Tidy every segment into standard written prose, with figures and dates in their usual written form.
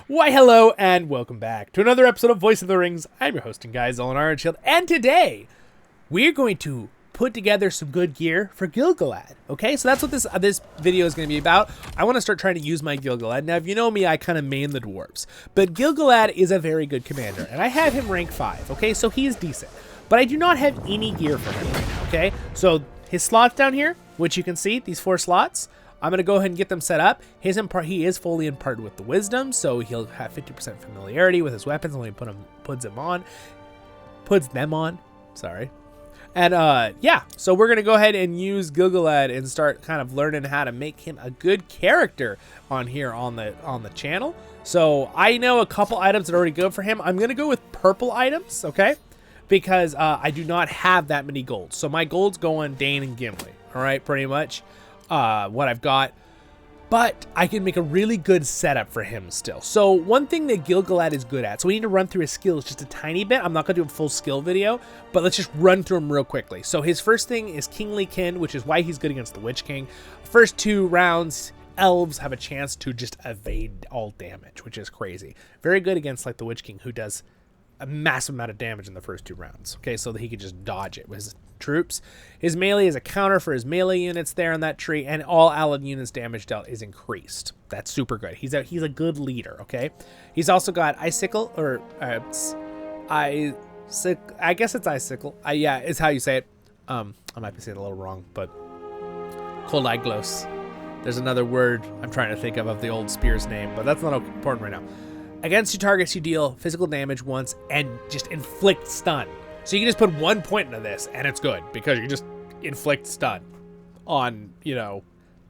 Why, hello, and welcome back to another episode of Voice of the Rings. I'm your hosting guy, Zollin Ironshield, and today we're going to put together some good gear for Gil-Galad. Okay, so that's what this video is going to be about. I want to start trying to use my Gil-Galad. Now, if you know me, I kind of main the dwarves, but Gil-Galad is a very good commander, and I have him rank 5. Okay, so he is decent, but I do not have any gear for him right now. Okay, so his slots down here, which you can see, these 4 slots. I'm going to go ahead and get them set up. He is fully imparted with the wisdom, so he'll have 50% familiarity with his weapons when he puts them on. Sorry. And yeah, so we're going to go ahead and use Gil-Galad and start kind of learning how to make him a good character on here on the channel. So I know a couple items that are already good for him. I'm going to go with purple items, okay? Because I do not have that many golds. So my golds go on Dane and Gimli, all right, pretty much. What I've got, but I can make a really good setup for him still. So one thing that Gil-Galad is good at, so we need to run through his skills just a tiny bit. I'm not going to do a full skill video, but let's just run through them real quickly. So his first thing is Kingly Kin, which is why he's good against the Witch King. First 2 rounds, elves have a chance to just evade all damage, which is crazy. Very good against like the Witch King, who does a massive amount of damage in the first 2 rounds. Okay, so that he can just dodge it with his troops. His melee is a counter for his melee units there on that tree, and all allied units damage dealt is increased. That's super good. He's a good leader. Okay, he's also got icicle, or I guess it's icicle. Yeah, it's how you say it. I might be saying it a little wrong, but cold iglos. There's another word I'm trying to think of the old spear's name, but that's not important right now. Against 2 targets, you deal physical damage once and just inflict stun. So you can just put 1 point into this, and it's good, because you just inflict stun on,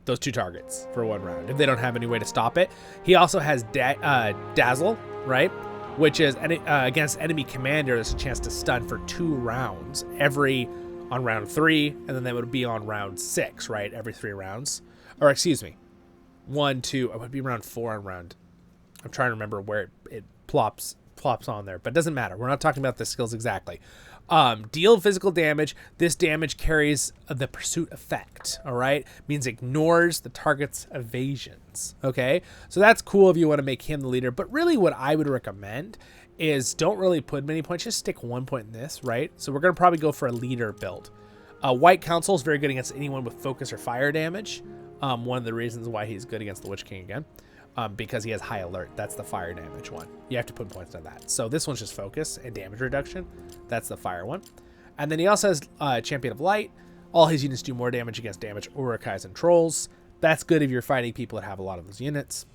those 2 targets for 1 round, if they don't have any way to stop it. He also has Dazzle, right? Which is against enemy commander, there's a chance to stun for 2 rounds, on round 3, and then that would be on round 6, right? Every 3 rounds. Or, excuse me, 1, 2, it would be round 4 on round. I'm trying to remember where it plops on there, but it doesn't matter. We're not talking about the skills exactly. Deal physical damage. This damage carries the pursuit effect, all right? Means ignores the target's evasions, okay? So that's cool if you want to make him the leader, but really what I would recommend is don't really put many points. Just stick 1 point in this, right? So we're going to probably go for a leader build. White Council is very good against anyone with focus or fire damage. One of the reasons why he's good against the Witch King again. Because he has high alert. That's the fire damage one. You have to put points on that. So this one's just focus and damage reduction. That's the fire one. And then he also has Champion of Light. All his units do more damage against damage Urukais and Trolls. That's good if you're fighting people that have a lot of those units.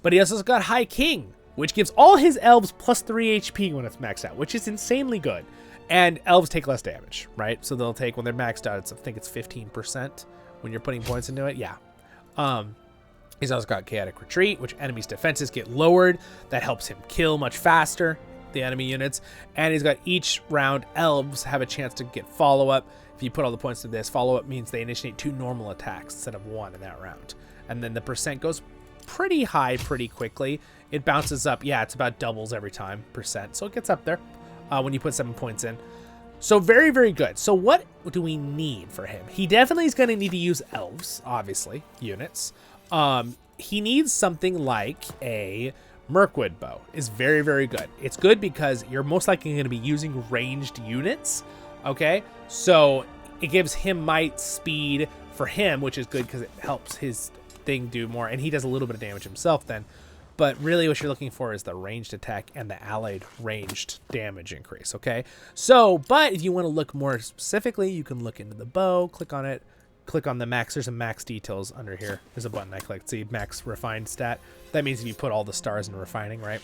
But he also has got High King, which gives all his elves plus 3 HP when it's maxed out, which is insanely good. And elves take less damage, right? So they'll take, when they're maxed out, I think it's 15% when you're putting points into it. Yeah. He's also got Chaotic Retreat, which enemies' defenses get lowered. That helps him kill much faster, the enemy units. And he's got each round, elves have a chance to get follow-up. If you put all the points to this, follow-up means they initiate 2 normal attacks instead of 1 in that round. And then the percent goes pretty high pretty quickly. It bounces up. Yeah, it's about doubles every time, percent. So it gets up there when you put 7 points in. So very, very good. So what do we need for him? He definitely is going to need to use elves, obviously, units. He needs something like a Mirkwood bow. Is very, very good. It's good because you're most likely going to be using ranged units. Okay, so it gives him might speed for him, which is good because it helps his thing do more, and he does a little bit of damage himself then. But really what you're looking for is the ranged attack and the allied ranged damage increase. Okay, so but if you want to look more specifically, you can look into the bow, click on it. Click on the max. There's a max details under here. There's a button I clicked. See max refined stat. That means if you put all the stars in refining, right?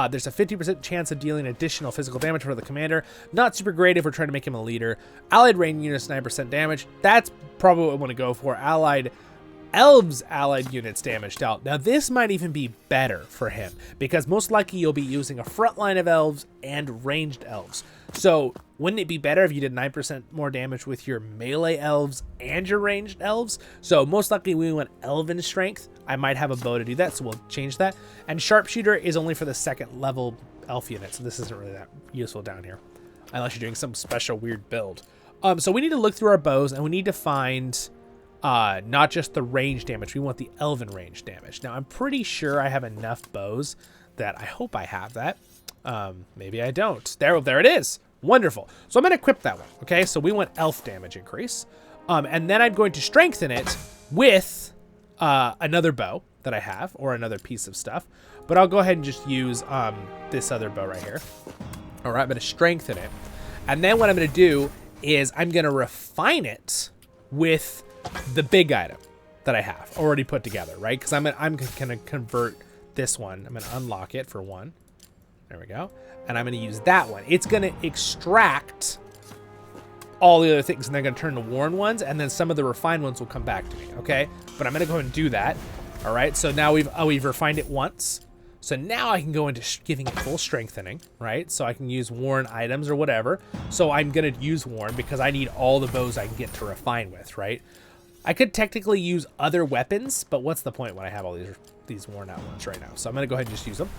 There's a 50% chance of dealing additional physical damage for the commander. Not super great if we're trying to make him a leader. Allied range units 9% damage. That's probably what I want to go for. Elves allied units damage dealt. Now this might even be better for him because most likely you'll be using a front line of elves and ranged elves. So wouldn't it be better if you did 9% more damage with your melee elves and your ranged elves? So most likely we want elven strength. I might have a bow to do that, so we'll change that. And sharpshooter is only for the 2nd level elf unit, so this isn't really that useful down here unless you're doing some special weird build. So we need to look through our bows and we need to find not just the range damage. We want the elven range damage. Now, I'm pretty sure I have enough bows that I hope I have that. Maybe I don't. There it is. Wonderful. So I'm going to equip that one. Okay, so we want elf damage increase. And then I'm going to strengthen it with another bow that I have, or another piece of stuff. But I'll go ahead and just use this other bow right here. All right, I'm going to strengthen it. And then what I'm going to do is I'm going to refine it with the big item that I have already put together, right? Because I'm going to convert this one. I'm going to unlock it for one. There we go. And I'm going to use that one. It's going to extract all the other things, and they're going to turn to worn ones, and then some of the refined ones will come back to me, okay? But I'm going to go ahead and do that. All right, so now we've refined it once. So now I can go into giving it full strengthening, right? So I can use worn items or whatever. So I'm going to use worn because I need all the bows I can get to refine with, right? I could technically use other weapons, but what's the point when I have all these worn out ones right now? So I'm going to go ahead and just use them.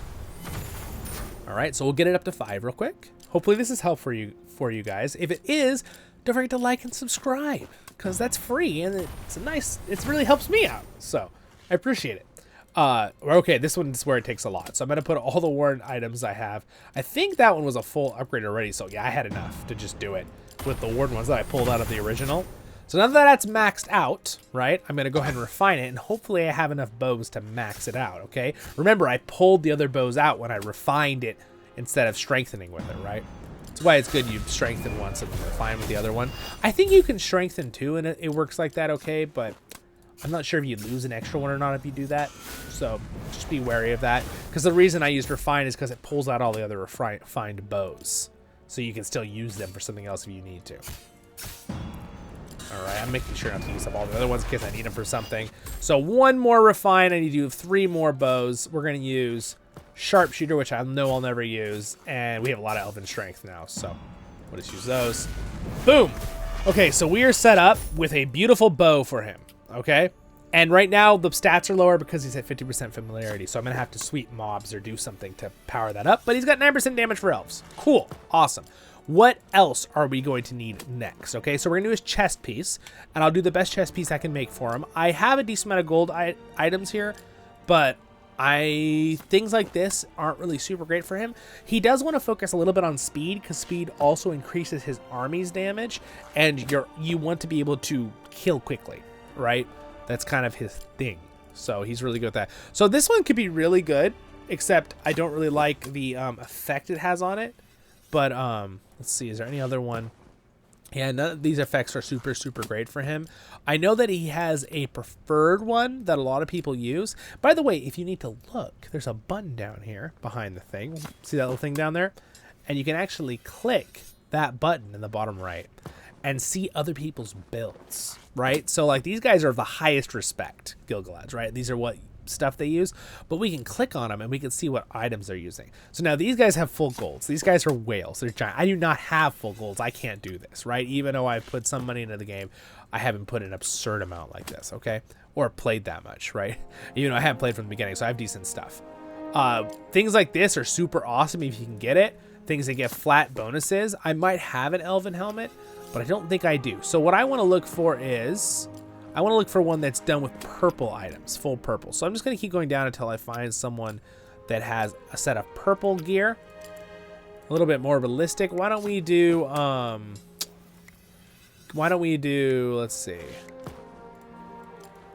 All right, so we'll get it up to 5 real quick. Hopefully this is helpful for you guys. If it is, don't forget to like and subscribe because that's free and it really helps me out. So I appreciate it. Okay, this one's where it takes a lot. So I'm going to put all the worn items I have. I think that one was a full upgrade already. So yeah, I had enough to just do it with the worn ones that I pulled out of the original. So now that that's maxed out, right, I'm going to go ahead and refine it, and hopefully I have enough bows to max it out, okay? Remember, I pulled the other bows out when I refined it instead of strengthening with it, right? That's why it's good you strengthen once and then refine with the other one. I think you can strengthen too, and it works like that okay, but I'm not sure if you lose an extra one or not if you do that. So just be wary of that. Because the reason I used refine is because it pulls out all the other refined bows. So you can still use them for something else if you need to. All right, I'm making sure not to use up all the other ones in case I need them for something. So one more refine. I need to do 3 more bows. We're going to use sharpshooter, which I know I'll never use. And we have a lot of elven strength now. So we'll just use those. Boom. Okay, so we are set up with a beautiful bow for him. Okay, and right now the stats are lower because he's at 50% familiarity, so I'm gonna have to sweep mobs or do something to power that up, but he's got 9% damage for elves. Cool, awesome. What else are we going to need next? Okay, so we're gonna do his chest piece, and I'll do the best chest piece I can make for him. I have a decent amount of gold items here, but things like this aren't really super great for him. He does want to focus a little bit on speed because speed also increases his army's damage, and you want to be able to kill quickly. Right? That's kind of his thing. So he's really good at that. So this one could be really good, except I don't really like the effect it has on it. But let's see, is there any other one? Yeah, none of these effects are super, super great for him. I know that he has a preferred one that a lot of people use. By the way, if you need to look, there's a button down here behind the thing. See that little thing down there? And you can actually click that button in the bottom right and see other people's builds, right? So like these guys are of the highest respect, Gil-Galads, right? These are what stuff they use, but we can click on them and we can see what items they're using. So now these guys have full golds. These guys are whales. They're giant. I do not have full golds. I can't do this, right? Even though I've put some money into the game, I haven't put an absurd amount like this, okay? Or played that much, right? Even though I haven't played from the beginning, so I have decent stuff. Things like this are super awesome if you can get it. Things that get flat bonuses. I might have an elven helmet, but I don't think I do. So what I want to look for is, I want to look for one that's done with purple items, full purple. So I'm just going to keep going down until I find someone that has a set of purple gear. A little bit more realistic. Why don't we do, let's see.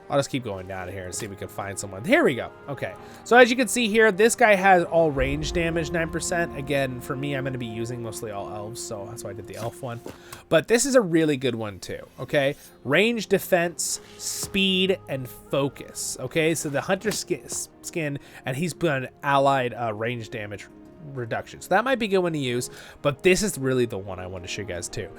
I'll just keep going down here and see if we can find someone. Here we go. Okay. So as you can see here, this guy has all range damage, 9%. Again, for me, I'm going to be using mostly all elves, so that's why I did the elf one. But this is a really good one too, okay? Range, defense, speed, and focus, okay? So the hunter skin, and he's been allied range damage reduction. So that might be a good one to use, but this is really the one I want to show you guys too.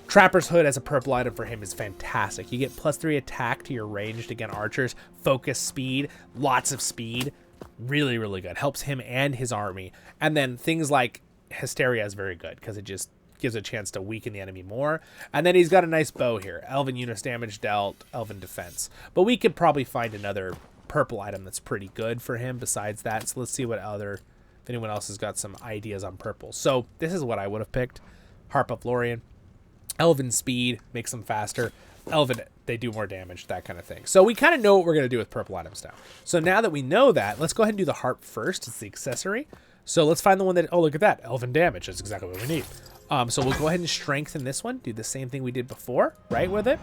Trapper's Hood as a purple item for him is fantastic. You get +3 attack to your ranged again archers, focus, speed, lots of speed. Really, really good. Helps him and his army. And then things like Hysteria is very good because it just gives a chance to weaken the enemy more. And then he's got a nice bow here. Elven units damage dealt, Elven defense. But we could probably find another purple item that's pretty good for him besides that. So let's see what if anyone else has got some ideas on purple. So this is what I would have picked. Harp of Lorien. Elven speed makes them faster. Elven they do more damage, that kind of thing. So we kind of know what we're going to do with purple items now. So now that we know that, let's go ahead and do the harp first. It's the accessory. So let's find the one that, oh, look at that. Elven damage. That's exactly what we need. So we'll go ahead and strengthen this one. Do the same thing we did before, right, with it.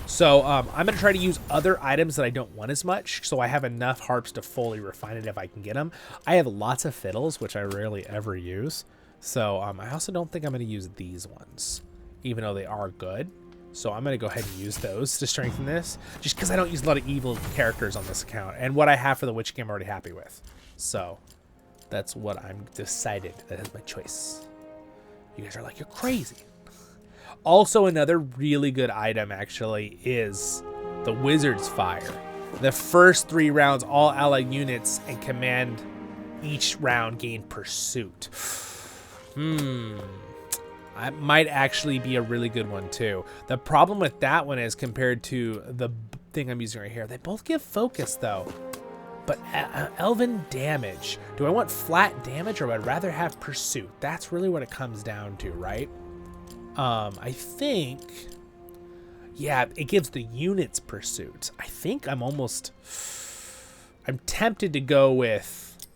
So I'm going to try to use other items that I don't want as much, so I have enough harps to fully refine it if I can get them. I have lots of fiddles, which I rarely ever use. So I also don't think I'm going to use these ones, even though they are good. So I'm going to go ahead and use those to strengthen this, just because I don't use a lot of evil characters on this account. And what I have for the Witch King I'm already happy with. So that's what I'm decided. That is my choice. You guys are like, you're crazy. Also, another really good item, actually, is the Wizard's Fire. The first 3 rounds, all allied units and command each round gain pursuit. That might actually be a really good one, too. The problem with that one is, compared to the thing I'm using right here, they both give focus, though. But elven damage. Do I want flat damage, or would I rather have pursuit? That's really what it comes down to, right? I think, yeah, it gives the units pursuit. I think I'm tempted to go with,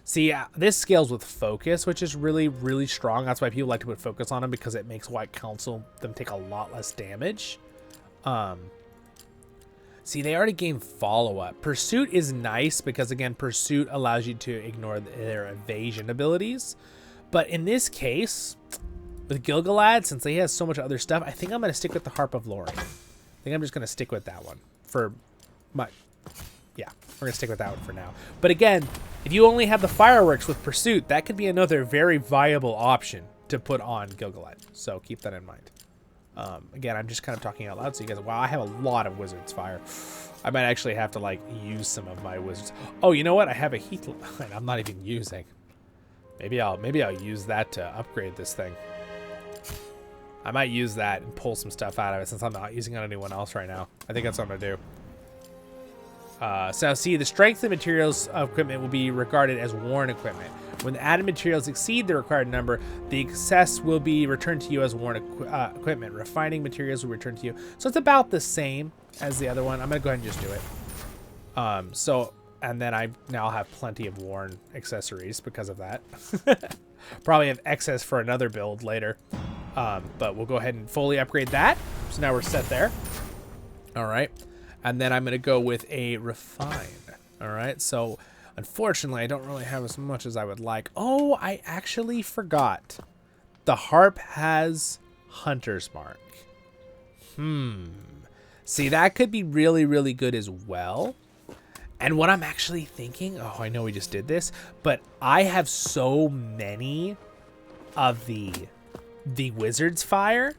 see, this scales with focus, which is really, really strong. That's why people like to put focus on them, because it makes White Council them take a lot less damage. See, they already gained follow-up. Pursuit is nice because, again, Pursuit allows you to ignore their evasion abilities. But in this case, with Gil-Galad, since he has so much other stuff, I think I'm going to stick with the Harp of Lore. I think I'm just going to stick with that one for my... Yeah, we're going to stick with that one for now. But again, if you only have the Fireworks with Pursuit, that could be another very viable option to put on Gil-Galad. So keep that in mind. Again, I'm just kind of talking out loud, so you guys, wow, I have a lot of Wizard's Fire. I might actually have to, like, use some of my Wizards. Oh, you know what? I have a Heat line I'm not even using. Maybe I'll use that to upgrade this thing. I might use that and pull some stuff out of it, since I'm not using it on anyone else right now. I think that's what I'm going to do. So see, the strength of materials of equipment will be regarded as worn equipment. When the added materials exceed the required number, the excess will be returned to you as worn equipment. Refining materials will return to you. So it's about the same as the other one. I'm going to go ahead and just do it. And then I now have plenty of worn accessories because of that. Probably have excess for another build later. But we'll go ahead and fully upgrade that. So now we're set there. All right. And then I'm going to go with a refine. All right. So unfortunately, I don't really have as much as I would like. Oh, I actually forgot. The harp has Hunter's Mark. See, that could be really, really good as well. And what I'm actually thinking, oh, I know we just did this, but I have so many of the Wizard's Fire.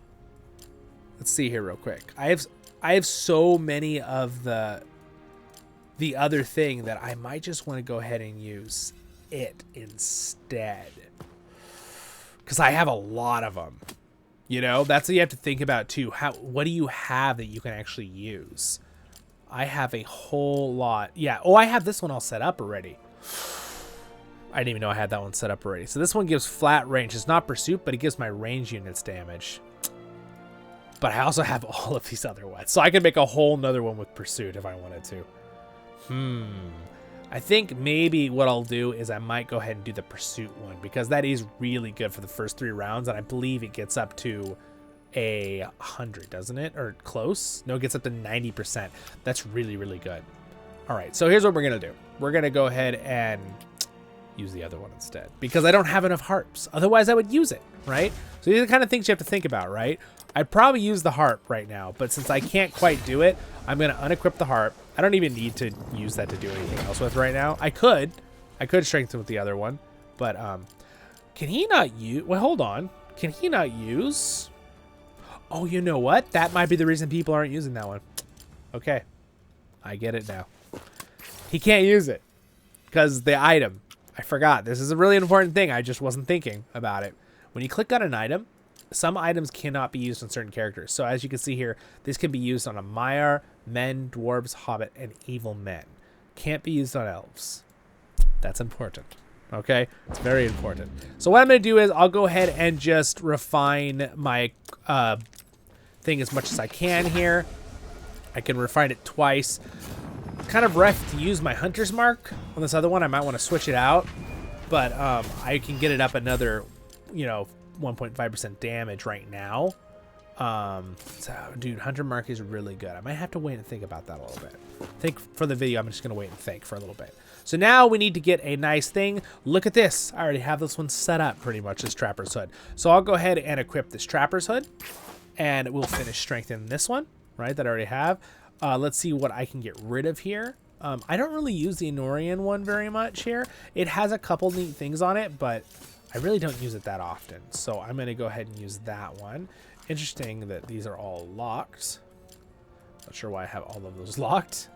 Let's see here real quick. I have so many of the other thing that I might just want to go ahead and use it instead. Because I have a lot of them. You know, that's what you have to think about too. What do you have that you can actually use? I have a whole lot. Yeah. Oh, I have this one all set up already. I didn't even know I had that one set up already. So this one gives flat range. It's not pursuit, but it gives my range units damage. But I also have all of these other ones. So I could make a whole nother one with pursuit if I wanted to. I think maybe what I'll do is I might go ahead and do the pursuit one, because that is really good for the first 3 rounds. And I believe it gets up to 100, doesn't it? Or close? No, it gets up to 90%. That's really, really good. All right, so here's what we're going to do. We're going to go ahead and use the other one instead, because I don't have enough harps. Otherwise, I would use it, right? So these are the kind of things you have to think about, right? I'd probably use the harp right now, but since I can't quite do it, I'm going to unequip the harp. I don't even need to use that to do anything else with right now. I could strengthen with the other one, but can he not use... Well, hold on. Can he not use... Oh, you know what? That might be the reason people aren't using that one. Okay. I get it now. He can't use it because the item. I forgot. This is a really important thing. I just wasn't thinking about it. When you click on an item, some items cannot be used on certain characters. So as you can see here, this can be used on a Maiar, men, dwarves, hobbit, and evil men. Can't be used on elves. That's important. Okay? It's very important. So what I'm going to do is I'll go ahead and just refine my thing as much as I can here. I can refine it twice. Kind of rough to use my hunter's mark on this other one. I might want to switch it out, but I can get it up another, you know, 1.5% damage right now. So dude, hunter mark is really good. I might have to wait and think about that a little bit. I think for the video, I'm just gonna wait and think for a little bit. So now we need to get a nice thing. Look at this. I already have this one set up pretty much, this Trapper's Hood. So I'll go ahead and equip this Trapper's Hood, and we'll finish strengthening this one, right, that I already have. Let's see what I can get rid of here. I don't really use the Enorian one very much here. It has a couple neat things on it, but I really don't use it that often. So I'm gonna go ahead and use that one. Interesting that these are all locked. Not sure why I have all of those locked.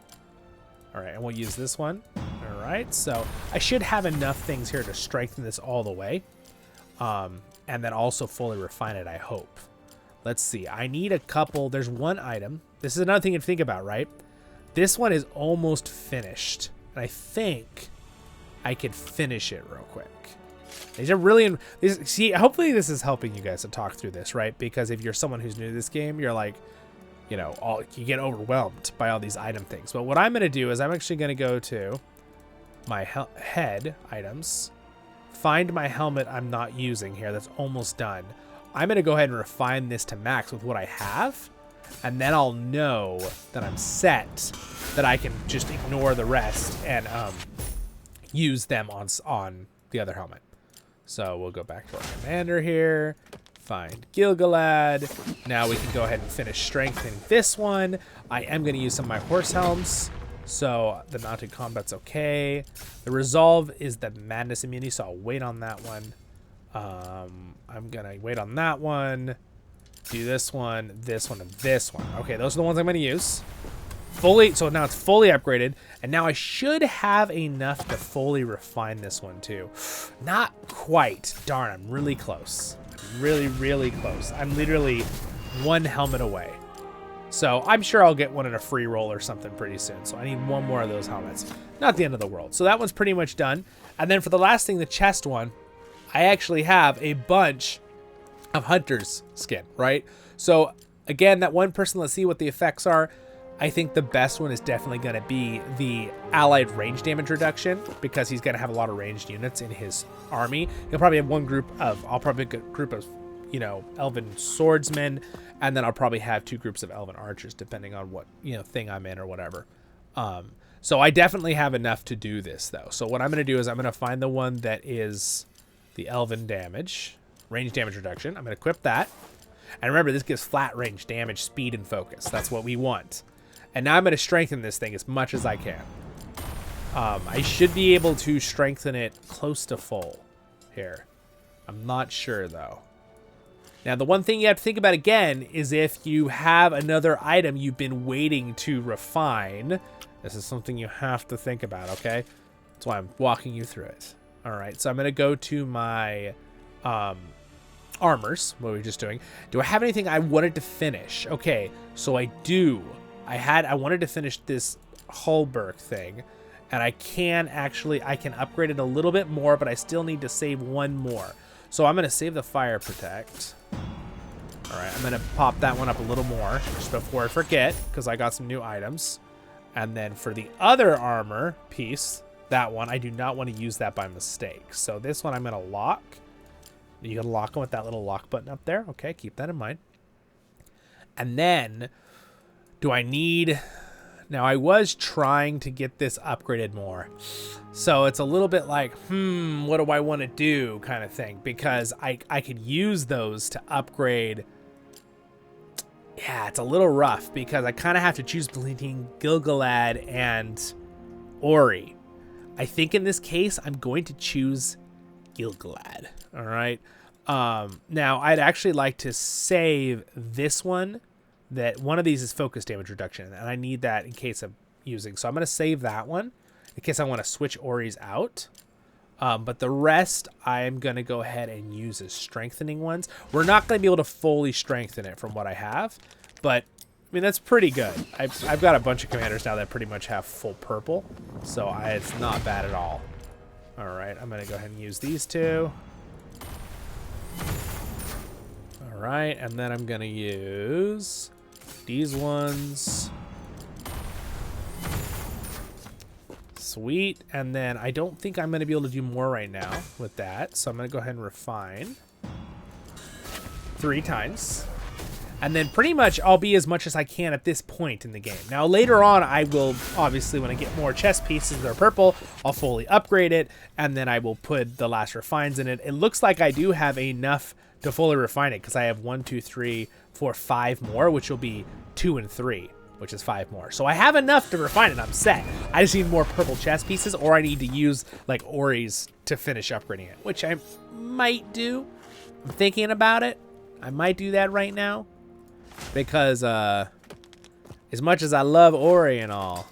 All right, and we'll use this one. All right, so I should have enough things here to strengthen this all the way. And then also fully refine it, I hope. Let's see, I need a couple. There's one item. This is another thing to think about, right? This one is almost finished. And I think I could finish it real quick. These are really, see, hopefully this is helping you guys to talk through this, right? Because if you're someone who's new to this game, you're like, you know, you get overwhelmed by all these item things. But what I'm going to do is I'm actually going to go to my head items, find my helmet I'm not using here that's almost done. I'm going to go ahead and refine this to max with what I have, and then I'll know that I'm set, that I can just ignore the rest and use them on the other helmet. So we'll go back to our commander here, find Gil-Galad. Now we can go ahead and finish strengthening this one. I am going to use some of my horse helms, so the mounted combat's okay. The resolve is the madness immunity, so I'll wait on that one. I'm going to wait on that one, do this one, and this one. Okay, those are the ones I'm going to use. So now it's fully upgraded, and now I should have enough to fully refine this one too. Not quite. Darn, I'm really close. Really, really close. I'm literally one helmet away. So I'm sure I'll get one in a free roll or something pretty soon. So I need one more of those helmets. Not the end of the world. So that one's pretty much done. And then for the last thing, the chest one, I actually have a bunch of hunter's skin, right? So again, that one person, let's see what the effects are. I think the best one is definitely going to be the allied range damage reduction, because he's going to have a lot of ranged units in his army. He'll probably have one group of, I'll probably have a group of, you know, elven swordsmen, and then I'll probably have two groups of elven archers, depending on what, you know, thing I'm in or whatever. So I definitely have enough to do this, though. So what I'm going to do is I'm going to find the one that is the elven damage, range damage reduction. I'm going to equip that. And remember, this gives flat range damage, speed, and focus. That's what we want. And now I'm going to strengthen this thing as much as I can. I should be able to strengthen it close to full here. I'm not sure, though. Now, the one thing you have to think about, again, is if you have another item you've been waiting to refine. This is something you have to think about, okay? That's why I'm walking you through it. All right, so I'm going to go to my armors, what we were just doing. Do I have anything I wanted to finish? Okay, so I do. I wanted to finish this Hulberg thing, and I can upgrade it a little bit more, but I still need to save one more. So I'm going to save the Fire Protect. All right, I'm going to pop that one up a little more just before I forget, because I got some new items. And then for the other armor piece, that one, I do not want to use that by mistake. So this one I'm going to lock. You can lock them with that little lock button up there. Okay, keep that in mind. And then, do I need... Now, I was trying to get this upgraded more. So it's a little bit like, what do I want to do kind of thing. Because I could use those to upgrade... Yeah, it's a little rough because I kind of have to choose between Gil-Galad and Ori. I think in this case, I'm going to choose Gil-Galad. All right. Now, I'd actually like to save this one. That one of these is focus damage reduction, and I need that in case of using. So I'm going to save that one in case I want to switch Ori's out. But the rest, I'm going to go ahead and use as strengthening ones. We're not going to be able to fully strengthen it from what I have, but I mean, that's pretty good. I've got a bunch of commanders now that pretty much have full purple, so it's not bad at all. All right, I'm going to go ahead and use these two. All right, and then I'm gonna use these ones. Sweet, and then I don't think I'm gonna be able to do more right now with that, so I'm gonna go ahead and refine 3 times. And then pretty much I'll be as much as I can at this point in the game. Now later on I will, obviously when I get more chest pieces that are purple, I'll fully upgrade it, and then I will put the last refines in it. It looks like I do have enough to fully refine it because I have 1, 2, 3, 4, 5 more, which will be 2 and 3, which is 5 more. So I have enough to refine it. I'm set. I just need more purple chest pieces, or I need to use like Ori's to finish upgrading it, which I might do. I'm thinking about it. I might do that right now. Because as much as I love Ori and all,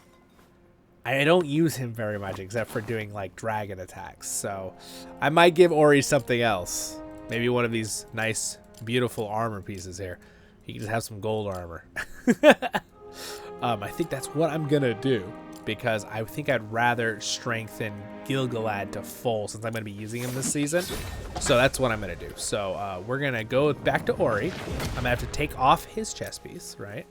I don't use him very much except for doing like dragon attacks. So I might give Ori something else. Maybe one of these nice, beautiful armor pieces here. He can just have some gold armor. I think that's what I'm going to do, because I think I'd rather strengthen Gil-Galad to full since I'm going to be using him this season. So that's what I'm going to do. So we're going to go back to Ori. I'm going to have to take off his chest piece, right?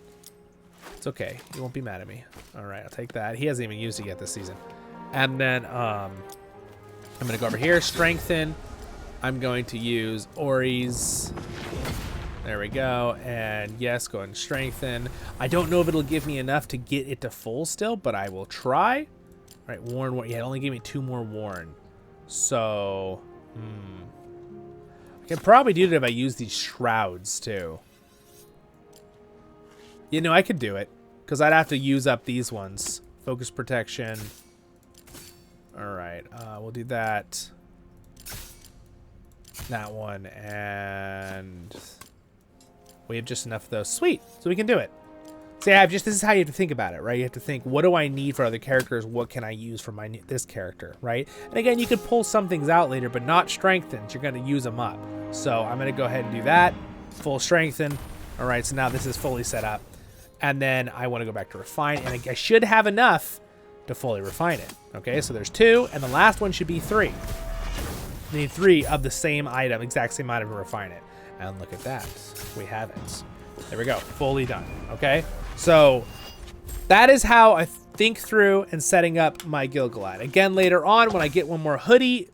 It's okay. He won't be mad at me. All right, I'll take that. He hasn't even used it yet this season. And then I'm going to go over here, strengthen. I'm going to use Ori's. There we go. And yes, go ahead and strengthen. I don't know if it'll give me enough to get it to full still, but I will try. All right, Warren. Yeah, it only gave me 2 more Warren. So, I can probably do it if I use these shrouds too. You know, I could do it because I'd have to use up these ones. Focus protection. All right, we'll do that. That one, and we have just enough of those. Sweet, so we can do it. See, this is how you have to think about it, right? You have to think, what do I need for other characters? What can I use for this character, right? And again, you could pull some things out later, but not strengthened. You're going to use them up. So I'm going to go ahead and do that. Full strengthen. All right, so now this is fully set up. And then I want to go back to refine, and I should have enough to fully refine it. Okay, so there's 2, and the last one should be 3. I need 3 of the same item, exact same item to refine it. And look at that. We have it. There we go. Fully done. Okay? So that is how I think through and setting up my Gil-Galad. Again, later on, when I get one more hoodie,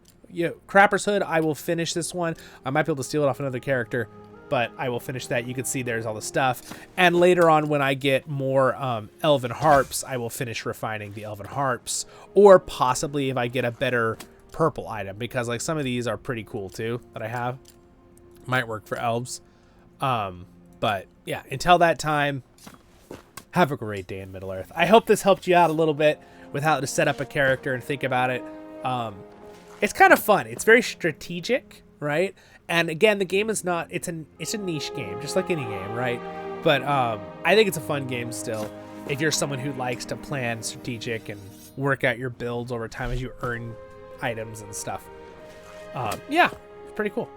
Crapper's Hood, I will finish this one. I might be able to steal it off another character, but I will finish that. You can see there's all the stuff. And later on, when I get more Elven Harps, I will finish refining the Elven Harps. Or possibly if I get a better purple item, because like some of these are pretty cool too that I have. Might work for elves. But yeah, until that time, have a great day in Middle-earth. I hope this helped you out a little bit with how to set up a character and think about it. It's kind of fun. It's very strategic, right? And again, the game is not, it's a niche game, just like any game, right? But I think it's a fun game still. If you're someone who likes to plan strategic and work out your builds over time as you earn items and stuff. Yeah, it's pretty cool.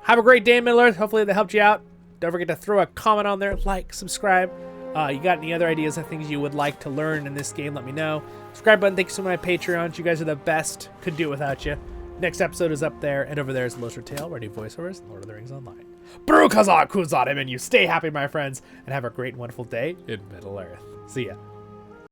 Have a great day in Middle-earth. Hopefully that helped you out. Don't forget to throw a comment on there, like, subscribe. You got any other ideas of things you would like to learn in this game, let me know. Subscribe button, thanks to my Patreons. You guys are the best. Could do it without you. Next episode is up there, and over there is LOTR Tale, where I do voiceovers, Lord of the Rings Online. Brew Kazak Kuzad, and you stay happy, my friends, and have a great and wonderful day in Middle-earth. See ya.